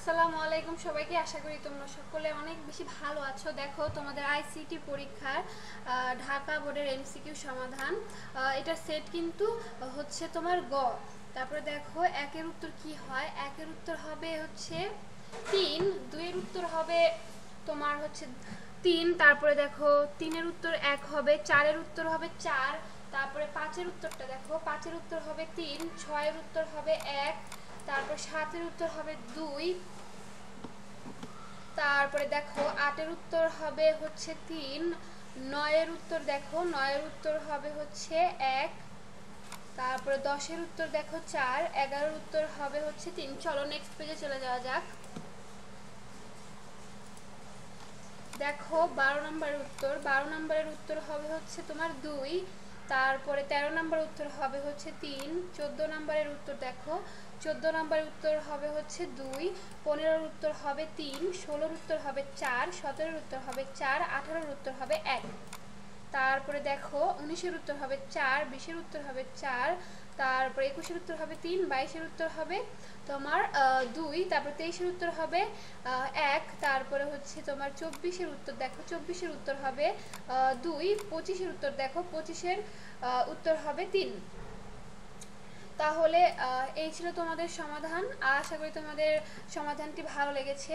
আসসালামু আলাইকুম সবাইকে। আশা করি তোমরা সকলে অনেক বেশি ভালো আছো। দেখো তোমাদের আইসিটি পরীক্ষার ঢাকা বোর্ডের এমসিকিউ সমাধান, এটা সেট কিন্তু হচ্ছে তোমার গ। তারপরে দেখো একের উত্তর কি হয়। একের উত্তর হবে হচ্ছে 3, দুইয়ের উত্তর হবে তোমার হচ্ছে 3, তারপরে দেখো 3-এর উত্তর 1 হবে, 4-এর উত্তর হবে 4, তারপরে 5-এর উত্তরটা দেখো, 5-এর উত্তর হবে 3, 6-এর উত্তর হবে 1, তারপর 7-এর উত্তর হবে 2, তারপরে দেখো 8-এর উত্তর হবে হচ্ছে 3, 9-এর উত্তর দেখো, 9-এর উত্তর হবে হচ্ছে 1, তারপরে 10-এর উত্তর দেখো 4, 11-এর উত্তর হবে হচ্ছে 3। চলো নেক্সট পেজে চলে যাওয়া যাক। দেখো 12 নম্বরের উত্তর, 12 নম্বরের উত্তর হবে হচ্ছে তোমার 2, তারপরে 13 নম্বর উত্তর হবে হচ্ছে 3, 14 নম্বরের উত্তর দেখো, 14 নম্বরের উত্তর হবে হচ্ছে 2, 15-এর উত্তর হবে 3, 16-এর উত্তর হবে 4, 17-এর উত্তর হবে 4, 18-এর উত্তর হবে 1, তারপরে দেখো 19-এর উত্তর হবে 4, 20-এর উত্তর হবে 4, তারপরে 21-এর উত্তর হবে 3, 22-এর উত্তর হবে তোমার 2, তারপর 23-এর উত্তর হবে 1, তারপরে হচ্ছে তোমার 24-এর উত্তর দেখো, 24-এর উত্তর হবে 2, 25-এর উত্তর দেখো, 25-এর উত্তর হবে 3। তাহলে এই ছিল তোমাদের সমাধান। আশা করি তোমাদের সমাধানটি ভালো লেগেছে।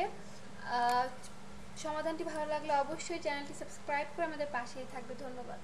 সমাধানটি ভালো লাগলে অবশ্যই চ্যানেলটি সাবস্ক্রাইব করে আমাদের পাশেই থাকবে। ধন্যবাদ।